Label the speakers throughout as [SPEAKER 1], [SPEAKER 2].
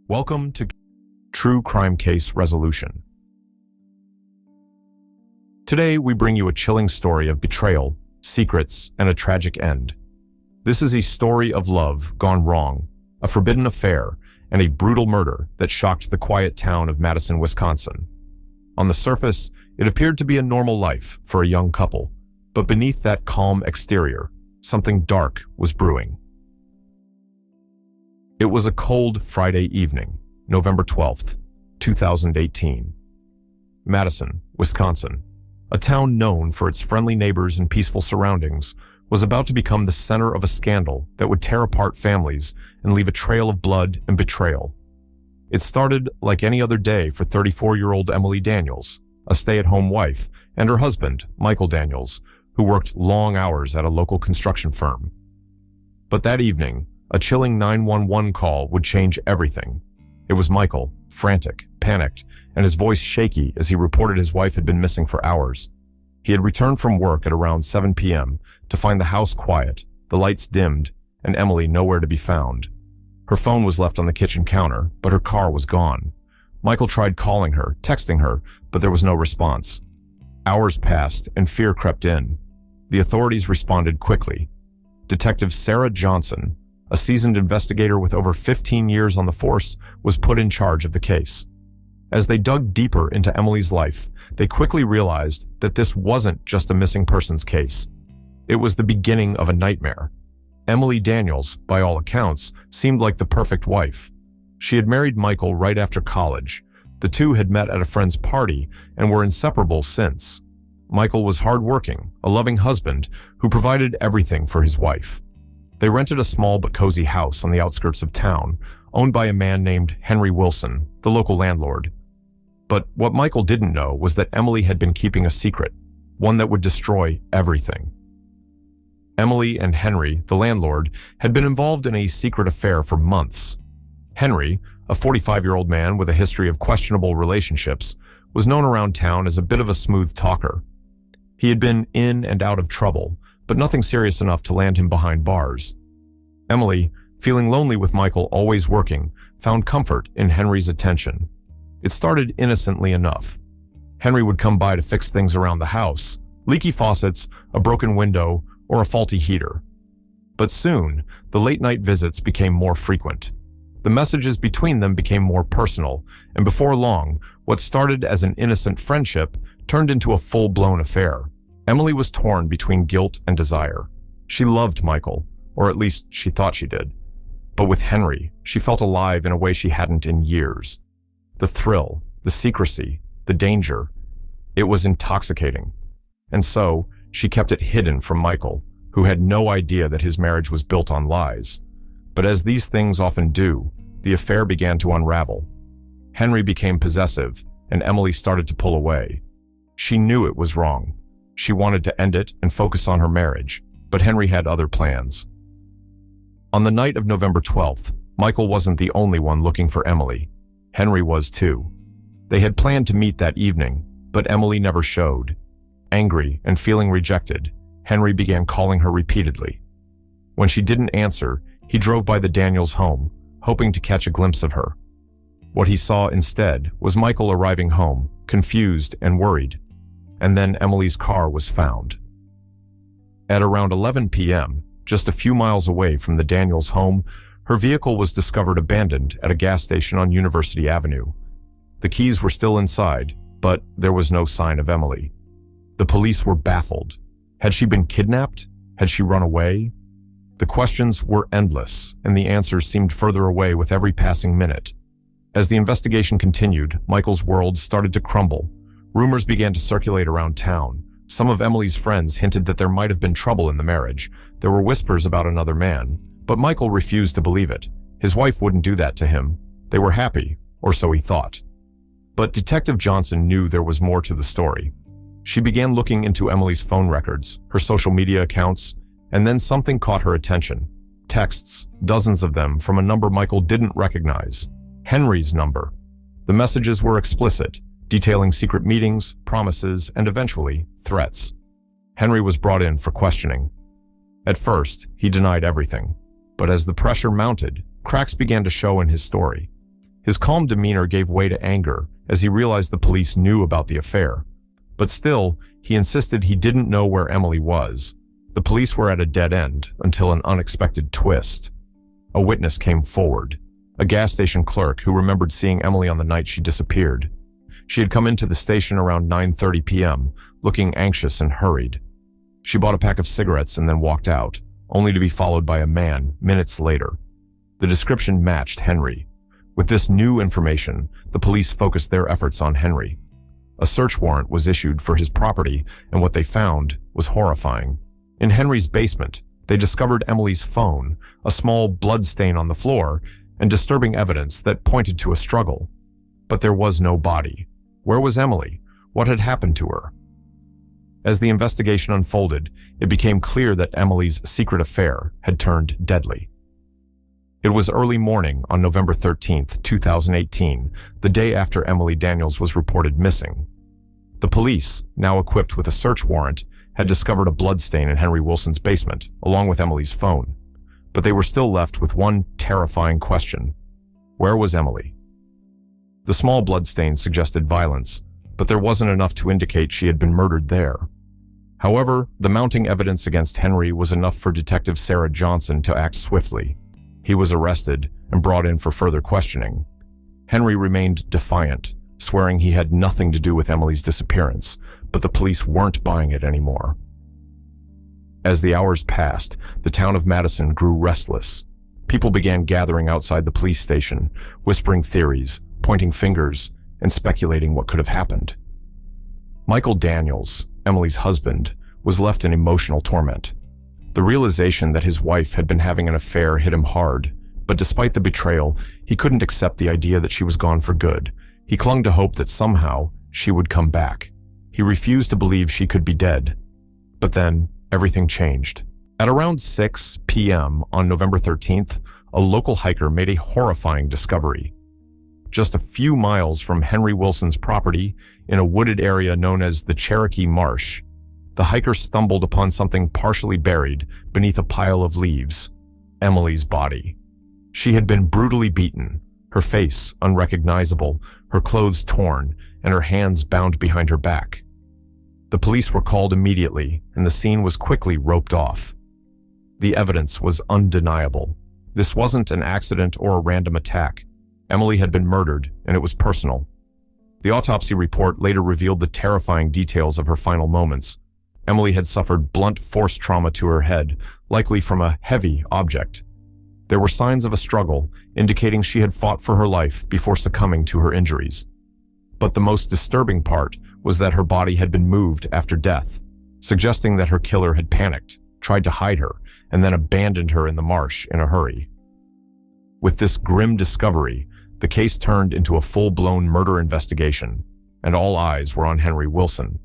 [SPEAKER 1] Welcome to True Crime Case Resolution. Today, we bring you a chilling story of betrayal, secrets, and a tragic end. This is a story of love gone wrong, a forbidden affair, and a brutal murder that shocked the quiet town of Madison, Wisconsin. On the surface, it appeared to be a normal life for a young couple, but beneath that calm exterior, something dark was brewing. It was a cold Friday evening, November 12th, 2018. Madison, Wisconsin, a town known for its friendly neighbors and peaceful surroundings, was about to become the center of a scandal that would tear apart families and leave a trail of blood and betrayal. It started like any other day for 34-year-old Emily Daniels, a stay-at-home wife, and her husband, Michael Daniels, who worked long hours at a local construction firm. But that evening, a chilling 911 call would change everything. It was Michael, frantic, panicked, and his voice shaky as he reported his wife had been missing for hours. He had returned from work at around 7 p.m. to find the house quiet, the lights dimmed, and Emily nowhere to be found. Her phone was left on the kitchen counter, but her car was gone. Michael tried calling her, texting her, but there was no response. Hours passed and fear crept in. The authorities responded quickly. Detective Sarah Johnson, a seasoned investigator with over 15 years on the force, was put in charge of the case. As they dug deeper into Emily's life, they quickly realized that this wasn't just a missing persons case. It was the beginning of a nightmare. Emily Daniels, by all accounts, seemed like the perfect wife. She had married Michael right after college. The two had met at a friend's party and were inseparable since. Michael was hardworking, a loving husband who provided everything for his wife. They rented a small but cozy house on the outskirts of town, owned by a man named Henry Wilson, the local landlord. But what Michael didn't know was that Emily had been keeping a secret, one that would destroy everything. Emily and Henry, the landlord, had been involved in a secret affair for months. Henry, a 45-year-old man with a history of questionable relationships, was known around town as a bit of a smooth talker. He had been in and out of trouble, but nothing serious enough to land him behind bars. Emily, feeling lonely with Michael always working, found comfort in Henry's attention. It started innocently enough. Henry would come by to fix things around the house, leaky faucets, a broken window, or a faulty heater. But soon, the late-night visits became more frequent. The messages between them became more personal, and before long, what started as an innocent friendship turned into a full-blown affair. Emily was torn between guilt and desire. She loved Michael, or at least she thought she did. But with Henry, she felt alive in a way she hadn't in years. The thrill, the secrecy, the danger, it was intoxicating. And so, she kept it hidden from Michael, who had no idea that his marriage was built on lies. But as these things often do, the affair began to unravel. Henry became possessive, and Emily started to pull away. She knew it was wrong. She wanted to end it and focus on her marriage, but Henry had other plans. On the night of November 12th, Michael wasn't the only one looking for Emily. Henry was too. They had planned to meet that evening, but Emily never showed. Angry and feeling rejected, Henry began calling her repeatedly. When she didn't answer, he drove by the Daniels' home, hoping to catch a glimpse of her. What he saw instead was Michael arriving home, confused and worried. And then Emily's car was found. At around 11 p.m., just a few miles away from the Daniels' home, her vehicle was discovered abandoned at a gas station on University Avenue. The keys were still inside, but there was no sign of Emily. The police were baffled. Had she been kidnapped? Had she run away? The questions were endless, and the answers seemed further away with every passing minute. As the investigation continued, Michael's world started to crumble. Rumors began to circulate around town. Some of Emily's friends hinted that there might have been trouble in the marriage. There were whispers about another man, but Michael refused to believe it. His wife wouldn't do that to him. They were happy, or so he thought. But Detective Johnson knew there was more to the story. She began looking into Emily's phone records, her social media accounts, and then something caught her attention. Texts, dozens of them, from a number Michael didn't recognize. Henry's number. The messages were explicit, detailing secret meetings, promises, and eventually, threats. Henry was brought in for questioning. At first, he denied everything, but as the pressure mounted, cracks began to show in his story. His calm demeanor gave way to anger as he realized the police knew about the affair. But still, he insisted he didn't know where Emily was. The police were at a dead end until an unexpected twist. A witness came forward, a gas station clerk who remembered seeing Emily on the night she disappeared. She had come into the station around 9:30 p.m., looking anxious and hurried. She bought a pack of cigarettes and then walked out, only to be followed by a man minutes later. The description matched Henry. With this new information, the police focused their efforts on Henry. A search warrant was issued for his property, and what they found was horrifying. In Henry's basement, they discovered Emily's phone, a small blood stain on the floor, and disturbing evidence that pointed to a struggle. But there was no body. Where was Emily? What had happened to her? As the investigation unfolded, it became clear that Emily's secret affair had turned deadly. It was early morning on November 13th, 2018, the day after Emily Daniels was reported missing. The police, now equipped with a search warrant, had discovered a bloodstain in Henry Wilson's basement, along with Emily's phone. But they were still left with one terrifying question. Where was Emily? The small bloodstain suggested violence, but there wasn't enough to indicate she had been murdered there. However, the mounting evidence against Henry was enough for Detective Sarah Johnson to act swiftly. He was arrested and brought in for further questioning. Henry remained defiant, swearing he had nothing to do with Emily's disappearance, but the police weren't buying it anymore. As the hours passed, the town of Madison grew restless. People began gathering outside the police station, whispering theories, pointing fingers, and speculating what could have happened. Michael Daniels, Emily's husband, was left in emotional torment. The realization that his wife had been having an affair hit him hard, but despite the betrayal, he couldn't accept the idea that she was gone for good. He clung to hope that somehow she would come back. He refused to believe she could be dead. But then, everything changed. At around 6 p.m. on November 13th, a local hiker made a horrifying discovery. Just a few miles from Henry Wilson's property, in a wooded area known as the Cherokee Marsh, the hiker stumbled upon something partially buried beneath a pile of leaves: Emily's body. She had been brutally beaten, her face unrecognizable, her clothes torn, and her hands bound behind her back. The police were called immediately, and the scene was quickly roped off. The evidence was undeniable. This wasn't an accident or a random attack. Emily had been murdered, and it was personal. The autopsy report later revealed the terrifying details of her final moments. Emily had suffered blunt force trauma to her head, likely from a heavy object. There were signs of a struggle, indicating she had fought for her life before succumbing to her injuries. But the most disturbing part was that her body had been moved after death, suggesting that her killer had panicked, tried to hide her, and then abandoned her in the marsh in a hurry. With this grim discovery, the case turned into a full-blown murder investigation, and all eyes were on Henry Wilson.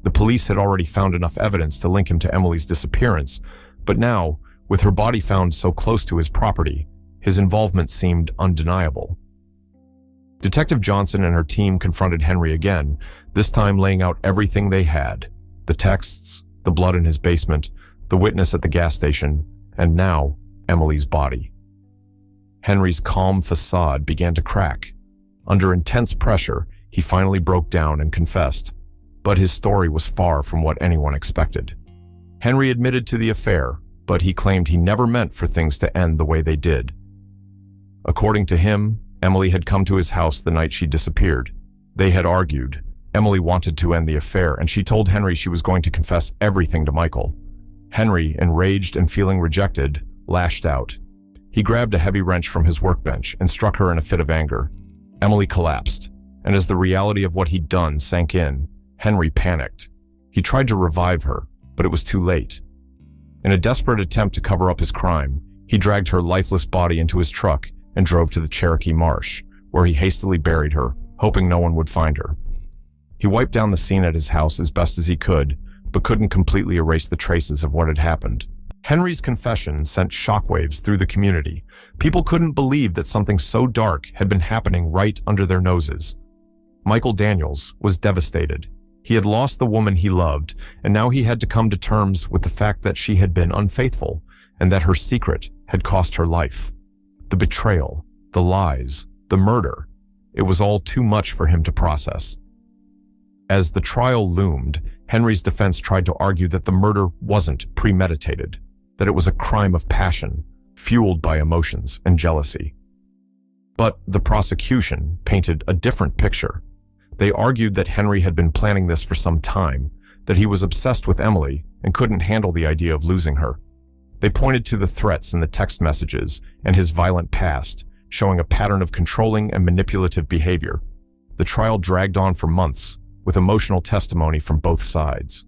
[SPEAKER 1] The police had already found enough evidence to link him to Emily's disappearance, but now, with her body found so close to his property, his involvement seemed undeniable. Detective Johnson and her team confronted Henry again, this time laying out everything they had: the texts, the blood in his basement, the witness at the gas station, and now, Emily's body. Henry's calm facade began to crack. Under intense pressure, he finally broke down and confessed. But his story was far from what anyone expected. Henry admitted to the affair, but he claimed he never meant for things to end the way they did. According to him, Emily had come to his house the night she disappeared. They had argued. Emily wanted to end the affair, and she told Henry she was going to confess everything to Michael. Henry, enraged and feeling rejected, lashed out. He grabbed a heavy wrench from his workbench and struck her in a fit of anger. Emily collapsed, and as the reality of what he'd done sank in, Henry panicked. He tried to revive her, but it was too late. In a desperate attempt to cover up his crime, he dragged her lifeless body into his truck and drove to the Cherokee Marsh, where he hastily buried her, hoping no one would find her. He wiped down the scene at his house as best as he could, but couldn't completely erase the traces of what had happened. Henry's confession sent shockwaves through the community. People couldn't believe that something so dark had been happening right under their noses. Michael Daniels was devastated. He had lost the woman he loved, and now he had to come to terms with the fact that she had been unfaithful, and that her secret had cost her life. The betrayal, the lies, the murder. It was all too much for him to process. As the trial loomed, Henry's defense tried to argue that the murder wasn't premeditated, that it was a crime of passion, fueled by emotions and jealousy. But the prosecution painted a different picture. They argued that Henry had been planning this for some time, that he was obsessed with Emily and couldn't handle the idea of losing her. They pointed to the threats in the text messages and his violent past, showing a pattern of controlling and manipulative behavior. The trial dragged on for months, with emotional testimony from both sides.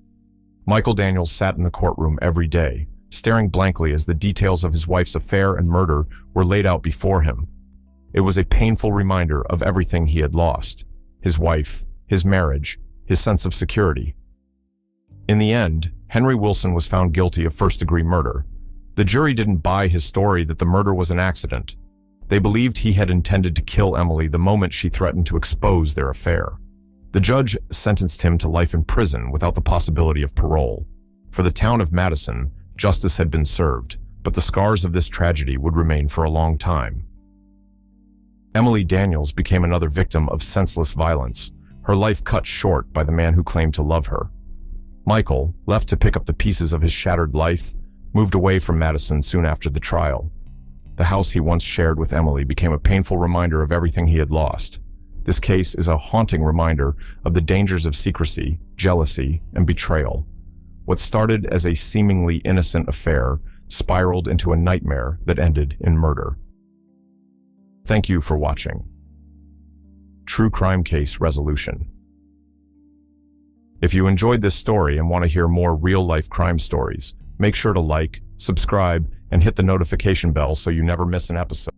[SPEAKER 1] Michael Daniels sat in the courtroom every day, staring blankly as the details of his wife's affair and murder were laid out before him. It was a painful reminder of everything he had lost: his wife, his marriage, his sense of security. In the end, Henry Wilson was found guilty of first-degree murder. The jury didn't buy his story that the murder was an accident. They believed he had intended to kill Emily the moment she threatened to expose their affair. The judge sentenced him to life in prison without the possibility of parole. For the town of Madison, justice had been served, but the scars of this tragedy would remain for a long time. Emily Daniels became another victim of senseless violence, her life cut short by the man who claimed to love her. Michael, left to pick up the pieces of his shattered life, moved away from Madison soon after the trial. The house he once shared with Emily became a painful reminder of everything he had lost. This case is a haunting reminder of the dangers of secrecy, jealousy, and betrayal. What started as a seemingly innocent affair spiraled into a nightmare that ended in murder. Thank you for watching. True Crime Case Resolution. If you enjoyed this story and want to hear more real-life crime stories, make sure to like, subscribe, and hit the notification bell so you never miss an episode.